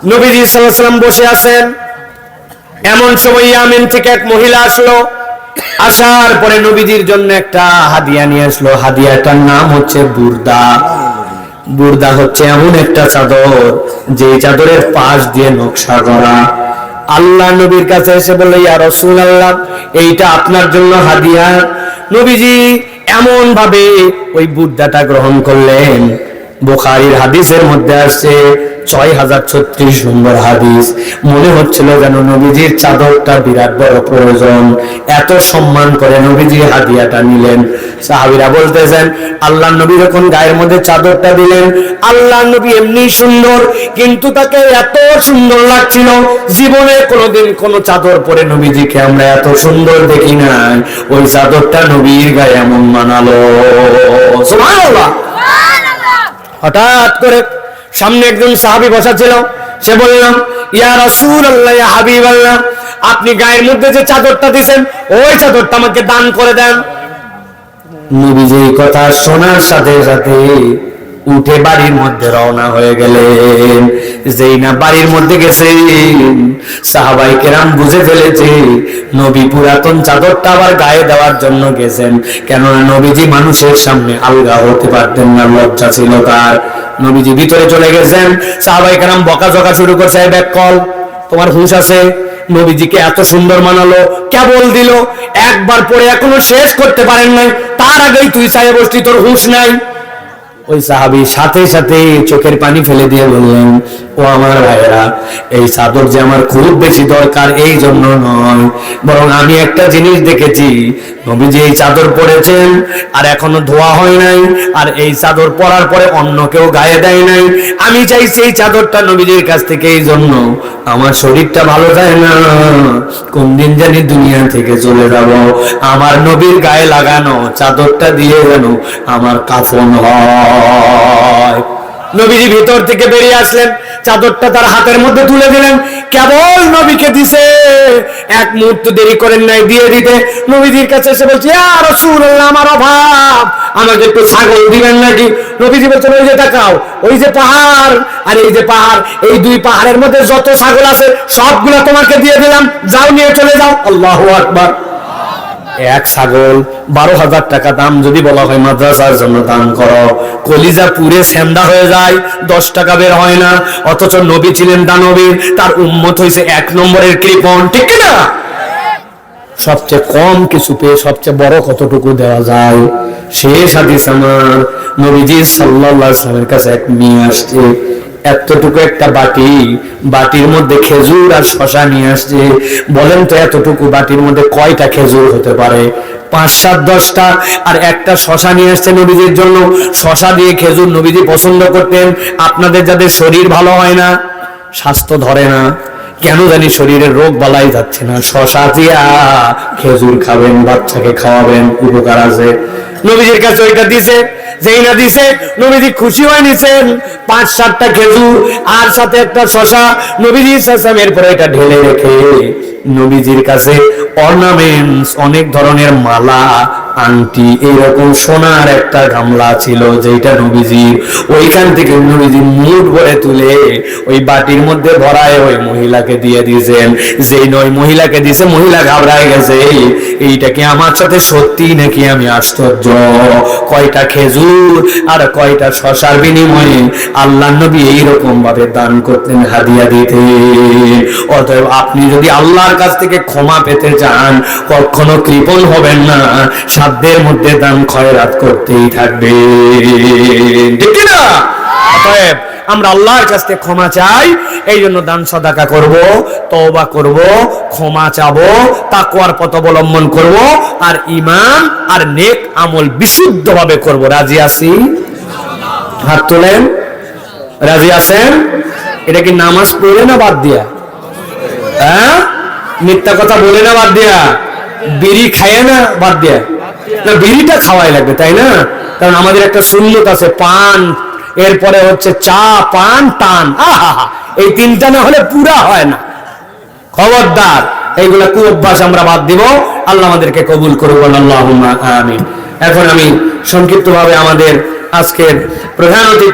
নবীজি সাল্লাল্লাহু আলাইহি ওয়াসাল্লাম বসে আছেন। এমন সময় ইয়ামেন থেকে এক মহিলা আসলো। আসার পরে নবীজির জন্য একটা হাদিয়া নিয়ে আসলো। হাদিয়াটার নাম হচ্ছে বুরদা। বুরদা হচ্ছে এমন একটা চাদর যে চাদরের পাশ দিয়ে নকশা করা। আল্লাহ নবীর কাছে এসে বলল, ইয়া রাসূলুল্লাহ, এইটা আপনার জন্য হাদিয়া। নবীজি এমন ভাবে ওই বুরদাটা গ্রহণ করলেন। বুখারীর হাদিসের মধ্যে আসছে ৬০৩৬ নম্বর হাদিস। মনে হচ্ছিল যেন নবীজির চাদরটা বিরাট বড় প্রয়োজন। এত সম্মান করে নবীজি হাদিয়াটা নিলেন। সাহাবীরা বলতেছেন, আল্লাহ নবী যখন গায়ের মধ্যে চাদরটা দিলেন, আল্লাহ নবী এমনি সুন্দর, কিন্তু তাকে এত সুন্দর লাগছিল। জীবনে কোনোদিন কোন চাদর পরে নবীজিকে আমরা এত সুন্দর দেখি নাই। ওই চাদরটা নবীর গায়ে এমন মানালো। সুবহানাল্লাহ। হঠাৎ করে সামনে একজন সাহাবী বসা ছিল। সে বলল, ইয়া রাসূলুল্লাহ, ইয়া হাবিবাল্লাহ, আপনি গায়ের মধ্যে যে চাদরটা দিবেন ওই চাদরটা আমাকে দান করে দেন। নবীজি এই কথা শোনার সাথে সাথে উঠে বাড়ির মধ্যে রওনা হয়ে গেলেন। যেই না বাড়ির মধ্যে গেছেন, সাহাবাই কেরাম বুঝে ফেলেছে নবী পুরাতন চাদরটা আবার গায়ে দেওয়ার জন্য গেছেন। কেননা নবীজি মানুষের সামনে আলগা হতে পারতেন না, লজ্জা ছিল তার। নবীজি ভিতরে চলে গেছেন। সাহাবাই কেরাম বকাঝকা শুরু করছে, ব্যাককল, তোমার হুঁশ আছে? নবীজিকে এত সুন্দর মানালো, কেবল দিল, একবার পরে এখনো শেষ করতে পারেন নাই, তার আগেই তুই চায়ে বসলি, তোর হুঁশ নাই। ওই সাহাবী সাথে সাথে চোখের পানি ফেলে দিয়ে বললেন, ও আমার ভাইরা, এই চাদর যে আমার খুব বেশি দরকার এই জন্য নয়, বরং আমি একটা জিনিস দেখেছি, নবীজি এই চাদর পরেছেন আর এখনো ধোয়া হয় নাই, আর এই চাদর পরার পরে অন্য কেউ গায়ে দেয় নাই। আমি চাইছি এই চাদরটা নবীজির কাছ থেকে, এই জন্য আমার শরীরটা ভালো যায় না, কোন দিন জানি দুনিয়া থেকে চলে যাব, আমার নবীর গায়ে লাগানো চাদরটা দিয়ে যেন আমার কাফন হয়। নবীজি ভিতর থেকে বেরিয়ে আসলেন, চাদরটা তার হাতের মধ্যে তুলে দিলেন। কেবল নবীকে দিছে, এক মুহূর্ত দেরি করেন নাই দিয়ে দিতে। নবীজির কাছে এসে বলছে, ইয়া রাসূলুল্লাহ, আমার অভাব, আমাকে একটু ছাগল দিবেন নাকি? নবীজি বলছেন, ওই যে তাকাও, ওই যে পাহাড় আর এই যে পাহাড়, এই দুই পাহাড়ের মধ্যে যত ছাগল আছে সবগুলো তোমাকে দিয়ে দিলাম, যাও নিয়ে চলে যাও। আল্লাহু আকবার। এক ছাগল ১২,০০০ টাকা দাম যদি বলা হয় মাদ্রাসার জন্য দান করো, কলিজা পুরে সেন্দা হয়ে যায়, ১০ টাকা বের হয় না। অথচ নবী ছিলেন দানবীর, তার উম্মত হয়েছে ১ নম্বরের কৃপণ, ঠিক না? সবচেয়ে কম কিছু পেয়ে সবচেয়ে বড় কতটুকু দেওয়া যায়। শেষ হাদিস আমার, নবীজি সাল্লাল্লাহু আলাইহি ওয়াসাল্লামের কাছে এক মেয়ে আসছে, এতটুকু একটা বাটি, বাটির মধ্যে খেজুর আর শশা নিয়ে আসছে। বলেন তো এতটুকু বাটির মধ্যে কয়টা খেজুর হতে পারে? ৫, ৭, ১০টা। আর একটা শশা নিয়ে আসছে নবীজির জন্য। শশা দিয়ে খেজুর নবীজি পছন্দ করতেন। আপনাদের যাদের শরীর ভালো হয় না, স্বাস্থ্য ধরে না, কেন জানি শরীরের রোগ বালাই যাচ্ছে না, শশা দিয়া খেজুর খাবেন, বাচ্চাকে খাওয়াবেন, উপকার আছে। নবীজির কাছে ওইটা দিছে। যেই না দিছে, নবীজি খুশি হয়ে নিছেন ৫, ৭টা খেজুর আর সাথে একটা শশা। নবীজি সাসামের পরে এটা ঢেলে রেখে নবীজির কাছে অর্নামেন্টস, অনেক ধরনের মালা, আংটি, এইরকম সোনার একটা গামলা ছিল, যেটা নবীজি ওইখান থেকে নবীজি মুঠ ভরে তুলে ওই বাটির মধ্যে ভরায় ওই মহিলাকে দিয়ে দিয়েছেন। যেই নয় মহিলাকে দিয়েছে, মহিলা ঘাবড়ায় গেছে, এইটা কি আমার সাথে সত্যি নাকি? আমি আশ্চর্য, কয়টা খেজুর আর কয়টা শশার বিনিময়ে আল্লাহ নবী এইরকম ভাবে দান করতেন, হাদিয়া দিতেন। অতএব আপনি যদি আল্লাহর কাছ থেকে ক্ষমা পেতে চান, কখনো কৃপণ হবেন না, সাধ্যের মধ্যে দান খয়রাত করতেই থাকবে, ঠিক না? অতএব আমরা আল্লাহর কাছ থেকে ক্ষমা চাই, এই জন্য দান সাদাকা করব, তওবা করব, ক্ষমা চাবো, তাকওয়ার পথ অবলম্বন করব, আর ঈমান আর নেক আমল বিশুদ্ধভাবে করব। রাজি আছি? হাত তোলেন। রাজি আছেন? এটা কি নামাজ পড়ে না বাদ দিয়া? হ্যাঁ, মিথ্যা কথা বলে না বাদ দিয়া? বিড়ি খায় না বাদ দিয়া? না, বিড়িটা খাওয়াই লাগবে, তাই না? কারণ আমাদের একটা সুন্নত আছে, পান, এরপরে হচ্ছে চা, পান, টান, আহা, এই তিনটা না হলে পুরা হয় না। খবরদার, এইগুলা কুঅভ্যাস আমরা বাদ দিব। আল্লাহ আমাদেরকে কবুল করুন, আল্লাহুম্মা আমিন। এখন আমি সংক্ষিপ্তভাবে আমাদের আজকের প্রধান অতিথি